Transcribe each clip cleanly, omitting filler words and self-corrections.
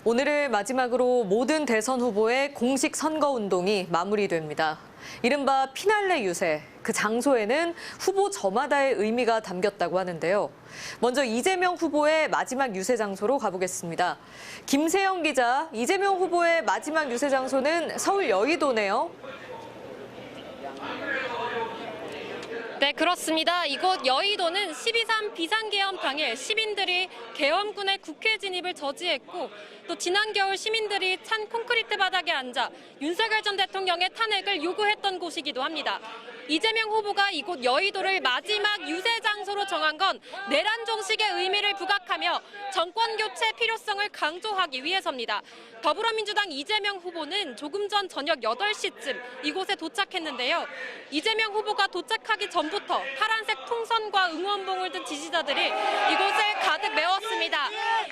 오늘을 마지막으로 모든 대선 후보의 공식 선거운동이 마무리됩니다. 이른바 피날레 유세, 그 장소에는 후보 저마다의 의미가 담겼다고 하는데요. 먼저 이재명 후보의 마지막 유세 장소로 가보겠습니다. 김세영 기자, 이재명 후보의 마지막 유세 장소는 서울 여의도네요. 네, 그렇습니다. 이곳 여의도는 12.3 비상계엄 당일 시민들이 계엄군의 국회 진입을 저지했고 또 지난 겨울 시민들이 찬 콘크리트 바닥에 앉아 윤석열 전 대통령의 탄핵을 요구했던 곳이기도 합니다. 이재명 후보가 이곳 여의도를 마지막 유세 장소로 정한 건 내란 종식의 의미를 부각하며 정권 교체 필요성을 강조하기 위해서입니다. 더불어민주당 이재명 후보는 조금 전 저녁 8시쯤 이곳에 도착했는데요. 이재명 후보가 도착하기 전부터 파란색 풍선과 응원봉을 든 지지자들이 이곳을 가득 메웠습니다.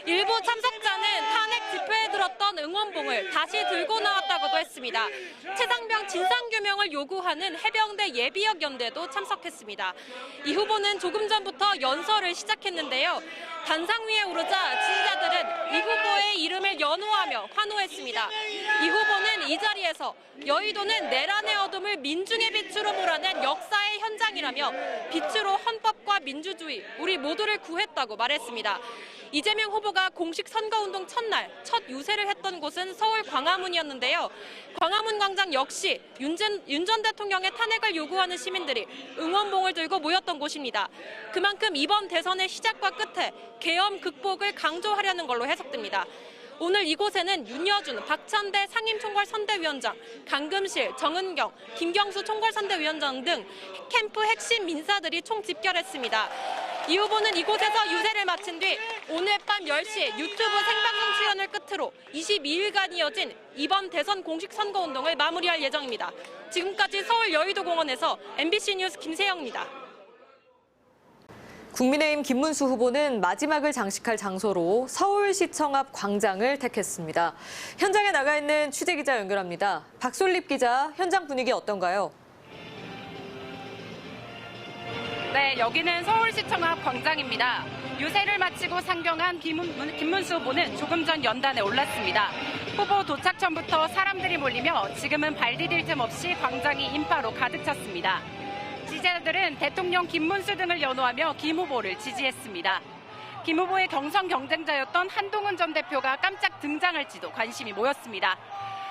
일부 참석자는 탄핵 집회에 들었던 응원봉을 다시 들고 나왔다고도 했습니다. 최상병 진상규명을 요구하는 해병대 예비역 연대도 참석했습니다. 이 후보는 조금 전부터 연설을 시작했는데요. 단상 위에 오르자 지지자들은 이 후보의 이름을 연호하며 환호했습니다. 이 후보는 이 자리에서 여의도는 내란의 어둠을 민중의 빛으로 몰아낸 역사의 현장이라며 빛으로 헌법과 민주주의, 우리 모두를 구했다고 말했습니다. 이재명 후보가 공식 선거운동 첫날 첫 유세를 했던 곳은 서울 광화문이었는데요. 광화문 광장 역시 윤 전 대통령의 탄핵을 요구하는 시민들이 응원봉을 들고 모였던 곳입니다. 그만큼 이번 대선의 시작과 끝에 계엄 극복을 강조하려는 걸로 해석됩니다. 오늘 이곳에는 윤여준, 박찬대 상임총괄선대위원장, 강금실, 정은경, 김경수 총괄선대위원장 등 캠프 핵심 인사들이 총집결했습니다. 이 후보는 이곳에서 유세를 마친 뒤 오늘 밤 10시 유튜브 생방송 출연을 끝으로 22일간 이어진 이번 대선 공식 선거운동을 마무리할 예정입니다. 지금까지 서울 여의도공원에서 MBC 뉴스 김세영입니다. 국민의힘 김문수 후보는 마지막을 장식할 장소로 서울시청 앞 광장을 택했습니다. 현장에 나가 있는 취재기자 연결합니다. 박솔립 기자, 현장 분위기 어떤가요? 네, 여기는 서울시청 앞 광장입니다. 유세를 마치고 상경한 김문수 후보는 조금 전 연단에 올랐습니다. 후보 도착 전부터 사람들이 몰리며 지금은 발 디딜 틈 없이 광장이 인파로 가득 찼습니다. 지지자들은 대통령 김문수 등을 연호하며 김 후보를 지지했습니다. 김 후보의 경선 경쟁자였던 한동훈 전 대표가 깜짝 등장할지도 관심이 모였습니다.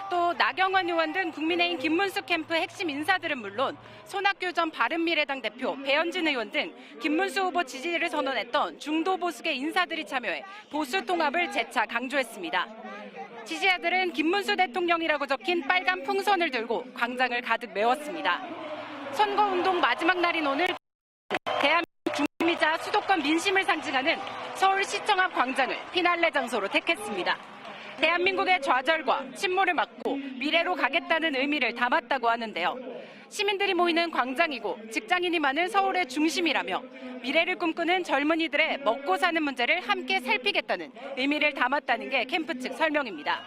또 나경원 의원 등 국민의힘 김문수 캠프 핵심 인사들은 물론 손학규 전 바른미래당 대표, 배현진 의원 등 김문수 후보 지지를 선언했던 중도 보수계 인사들이 참여해 보수 통합을 재차 강조했습니다. 지지자들은 김문수 대통령이라고 적힌 빨간 풍선을 들고 광장을 가득 메웠습니다. 선거운동 마지막 날인 오늘 대한민국 중심이자 수도권 민심을 상징하는 서울시청 앞 광장을 피날레 장소로 택했습니다. 대한민국의 좌절과 침몰을 막고 미래로 가겠다는 의미를 담았다고 하는데요. 시민들이 모이는 광장이고 직장인이 많은 서울의 중심이라며 미래를 꿈꾸는 젊은이들의 먹고 사는 문제를 함께 살피겠다는 의미를 담았다는 게 캠프 측 설명입니다.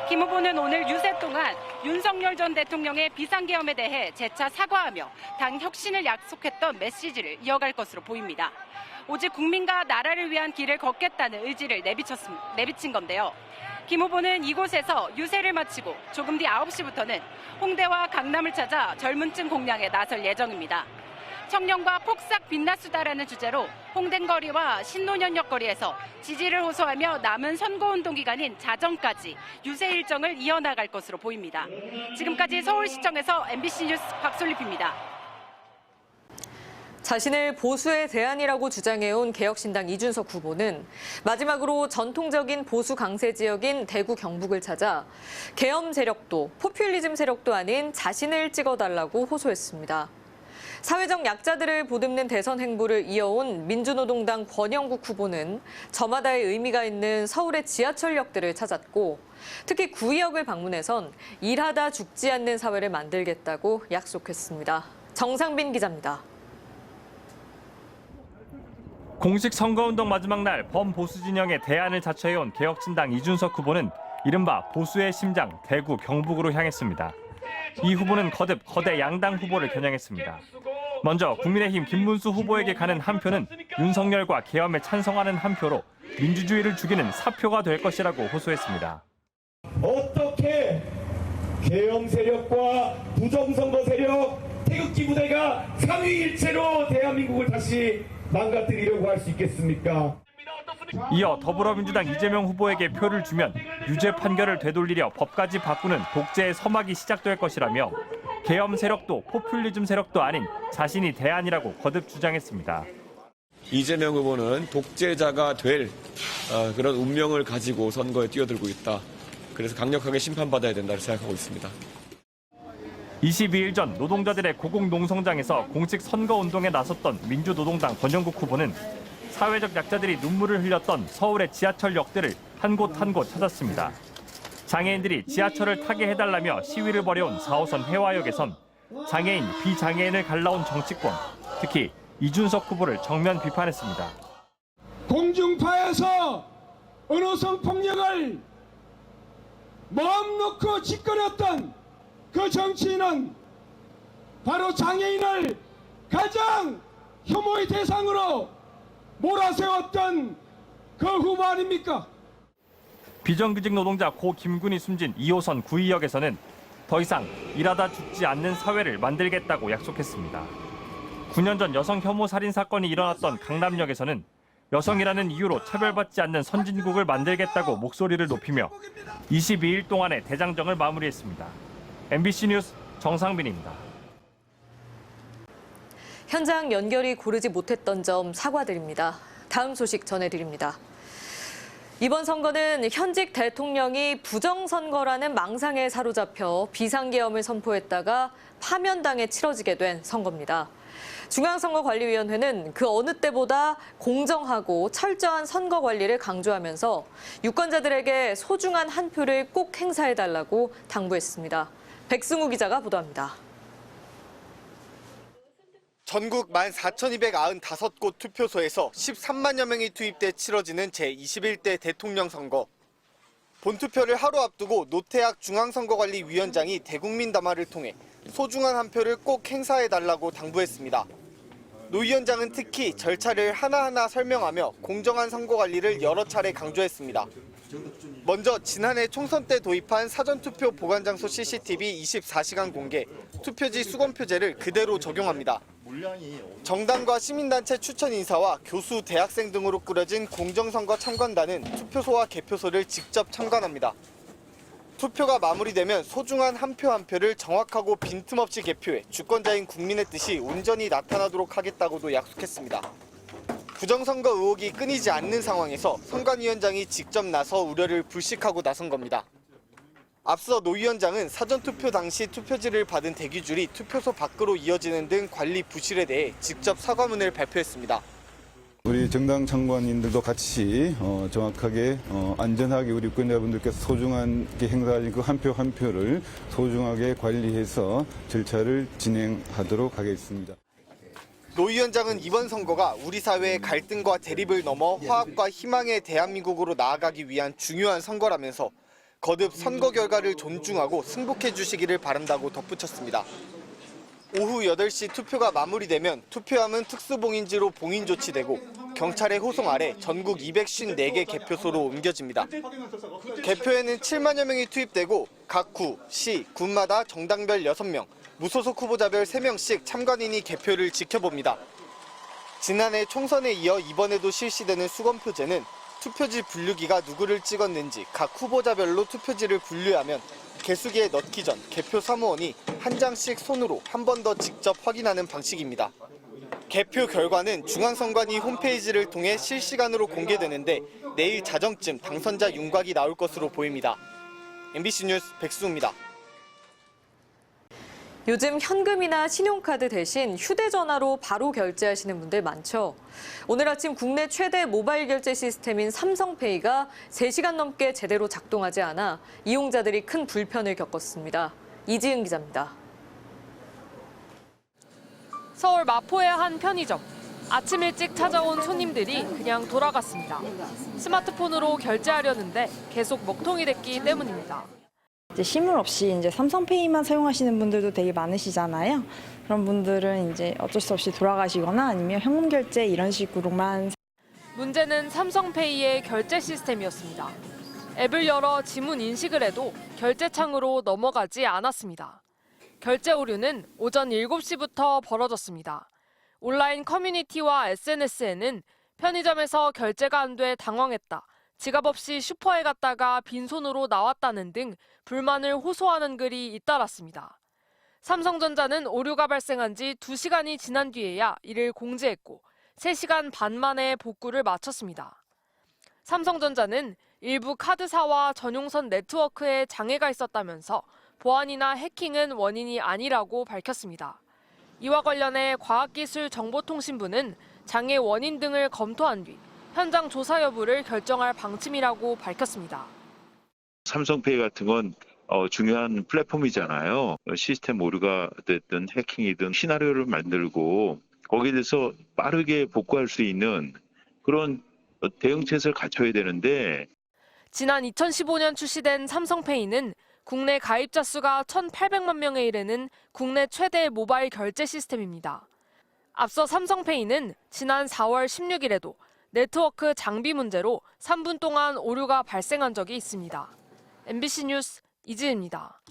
김 후보는 오늘 유세 동안 윤석열 전 대통령의 비상계엄에 대해 재차 사과하며 당 혁신을 약속했던 메시지를 이어갈 것으로 보입니다. 오직 국민과 나라를 위한 길을 걷겠다는 의지를 내비친 건데요. 김 후보는 이곳에서 유세를 마치고 조금 뒤 9시부터는 홍대와 강남을 찾아 젊은층 공략에 나설 예정입니다. 청년과 폭삭 빛나수다라는 주제로 홍den거리와 신논현역 거리에서 지지를 호소하며 남은 선거운동 기간인 자정까지 유세 일정을 이어나갈 것으로 보입니다. 지금까지 서울시청에서 MBC 뉴스 박솔립입니다. 자신을 보수의 대안이라고 주장해온 개혁신당 이준석 후보는 마지막으로 전통적인 보수 강세 지역인 대구 경북을 찾아 계엄 세력도 포퓰리즘 세력도 아닌 자신을 찍어달라고 호소했습니다. 사회적 약자들을 보듬는 대선 행보를 이어온 민주노동당 권영국 후보는 저마다의 의미가 있는 서울의 지하철역들을 찾았고 특히 구의역을 방문해선 일하다 죽지 않는 사회를 만들겠다고 약속했습니다. 정상빈 기자입니다. 공식 선거운동 마지막 날 범보수 진영의 대안을 자처해온 개혁신당 이준석 후보는 이른바 보수의 심장 대구 경북으로 향했습니다. 이 후보는 거듭 거대 양당 후보를 겨냥했습니다. 먼저 국민의힘 김문수 후보에게 가는 한 표는 윤석열과 계엄에 찬성하는 한 표로 민주주의를 죽이는 사표가 될 것이라고 호소했습니다. 어떻게 계엄 세력과 부정선거 세력, 태극기 부대가 삼위일체로 대한민국을 다시 망가뜨리려고 할 수 있겠습니까? 이어 더불어민주당 이재명 후보에게 표를 주면 유죄 판결을 되돌리려 법까지 바꾸는 독재의 서막이 시작될 것이라며 계엄 세력도 포퓰리즘 세력도 아닌 자신이 대안이라고 거듭 주장했습니다. 이재명 후보는 독재자가 될 그런 운명을 가지고 선거에 뛰어들고 있다. 그래서 강력하게 심판받아야 된다고 생각하고 있습니다. 22일 전 노동자들의 고공농성장에서 공식 선거운동에 나섰던 민주노동당 권영국 후보는 사회적 약자들이 눈물을 흘렸던 서울의 지하철역들을 한 곳 한 곳 찾았습니다. 장애인들이 지하철을 타게 해달라며 시위를 벌여온 4호선 해화역에선 장애인, 비장애인을 갈라온 정치권, 특히 이준석 후보를 정면 비판했습니다. 공중파에서 언어성 폭력을 마음 놓고 짓거렸던 그 정치인은 바로 장애인을 가장 혐오의 대상으로 몰아세웠던 그 후보 아닙니까? 비정규직 노동자 고 김군이 숨진 2호선 구의역에서는 더 이상 일하다 죽지 않는 사회를 만들겠다고 약속했습니다. 9년 전 여성 혐오 살인 사건이 일어났던 강남역에서는 여성이라는 이유로 차별받지 않는 선진국을 만들겠다고 목소리를 높이며 22일 동안의 대장정을 마무리했습니다. MBC 뉴스 정상빈입니다. 현장 연결이 고르지 못했던 점 사과드립니다. 다음 소식 전해드립니다. 이번 선거는 현직 대통령이 부정선거라는 망상에 사로잡혀 비상계엄을 선포했다가 파면당해 치러지게 된 선거입니다. 중앙선거관리위원회는 그 어느 때보다 공정하고 철저한 선거 관리를 강조하면서 유권자들에게 소중한 한 표를 꼭 행사해달라고 당부했습니다. 백승우 기자가 보도합니다. 전국 14,295곳 투표소에서 13만여 명이 투입돼 치러지는 제21대 대통령 선거. 본투표를 하루 앞두고 노태학 중앙선거관리위원장이 대국민 담화를 통해 소중한 한 표를 꼭 행사해달라고 당부했습니다. 노 위원장은 특히 절차를 하나하나 설명하며 공정한 선거 관리를 여러 차례 강조했습니다. 먼저 지난해 총선 때 도입한 사전투표 보관장소 CCTV 24시간 공개, 투표지 수검표제를 그대로 적용합니다. 정당과 시민단체 추천 인사와 교수, 대학생 등으로 꾸려진 공정선거 참관단은 투표소와 개표소를 직접 참관합니다. 투표가 마무리되면 소중한 한 표 한 표를 정확하고 빈틈없이 개표해 주권자인 국민의 뜻이 온전히 나타나도록 하겠다고도 약속했습니다. 부정선거 의혹이 끊이지 않는 상황에서 선관위원장이 직접 나서 우려를 불식하고 나선 겁니다. 앞서 노 위원장은 사전투표 당시 투표지를 받은 대기줄이 투표소 밖으로 이어지는 등 관리 부실에 대해 직접 사과문을 발표했습니다. 우리 정당 참관인들도 같이 정확하게 안전하게 우리 유권자분들께서 소중하게 행사하신 그 한 표 한 표를 소중하게 관리해서 절차를 진행하도록 하겠습니다. 노 위원장은 이번 선거가 우리 사회의 갈등과 대립을 넘어 화합과 희망의 대한민국으로 나아가기 위한 중요한 선거라면서 거듭 선거 결과를 존중하고 승복해 주시기를 바란다고 덧붙였습니다. 오후 8시 투표가 마무리되면 투표함은 특수봉인지로 봉인 조치되고 경찰의 호송 아래 전국 254개 개표소로 옮겨집니다. 개표에는 7만여 명이 투입되고 각 구, 시, 군마다 정당별 6명, 무소속 후보자별 3명씩 참관인이 개표를 지켜봅니다. 지난해 총선에 이어 이번에도 실시되는 수검표제는 투표지 분류기가 누구를 찍었는지 각 후보자별로 투표지를 분류하면 개수기에 넣기 전 개표 사무원이 한 장씩 손으로 한 번 더 직접 확인하는 방식입니다. 개표 결과는 중앙선관위 홈페이지를 통해 실시간으로 공개되는데 내일 자정쯤 당선자 윤곽이 나올 것으로 보입니다. MBC 뉴스 백수입니다. 요즘 현금이나 신용카드 대신 휴대전화로 바로 결제하시는 분들 많죠. 오늘 아침 국내 최대 모바일 결제 시스템인 삼성페이가 3시간 넘게 제대로 작동하지 않아 이용자들이 큰 불편을 겪었습니다. 이지은 기자입니다. 서울 마포의 한 편의점. 아침 일찍 찾아온 손님들이 그냥 돌아갔습니다. 스마트폰으로 결제하려는데 계속 먹통이 됐기 때문입니다. 이제 실물 없이 이제 삼성페이만 사용하시는 분들도 되게 많으시잖아요. 그런 분들은 이제 어쩔 수 없이 돌아가시거나 아니면 현금 결제 이런 식으로만. 문제는 삼성페이의 결제 시스템이었습니다. 앱을 열어 지문 인식을 해도 결제창으로 넘어가지 않았습니다. 결제 오류는 오전 7시부터 벌어졌습니다. 온라인 커뮤니티와 SNS에는 편의점에서 결제가 안 돼 당황했다, 지갑 없이 슈퍼에 갔다가 빈손으로 나왔다는 등 불만을 호소하는 글이 잇따랐습니다. 삼성전자는 오류가 발생한 지 2시간이 지난 뒤에야 이를 공지했고 3시간 반 만에 복구를 마쳤습니다. 삼성전자는 일부 카드사와 전용선 네트워크에 장애가 있었다면서 보안이나 해킹은 원인이 아니라고 밝혔습니다. 이와 관련해 과학기술정보통신부는 장애 원인 등을 검토한 뒤 현장 조사 여부를 결정할 방침이라고 밝혔습니다. 삼성페이 같은 건 중요한 플랫폼이잖아요. 시스템 오류가 됐든 해킹이든 시나리오를 만들고 거기에 대해서 빠르게 복구할 수 있는 그런 대응체제를 갖춰야 되는데, 지난 2015년 출시된 삼성페이는 국내 가입자 수가 1,800만 명에 이르는 국내 최대 모바일 결제 시스템입니다. 앞서 삼성페이는 지난 4월 16일에도 네트워크 장비 문제로 3분 동안 오류가 발생한 적이 있습니다. MBC 뉴스 이지은입니다.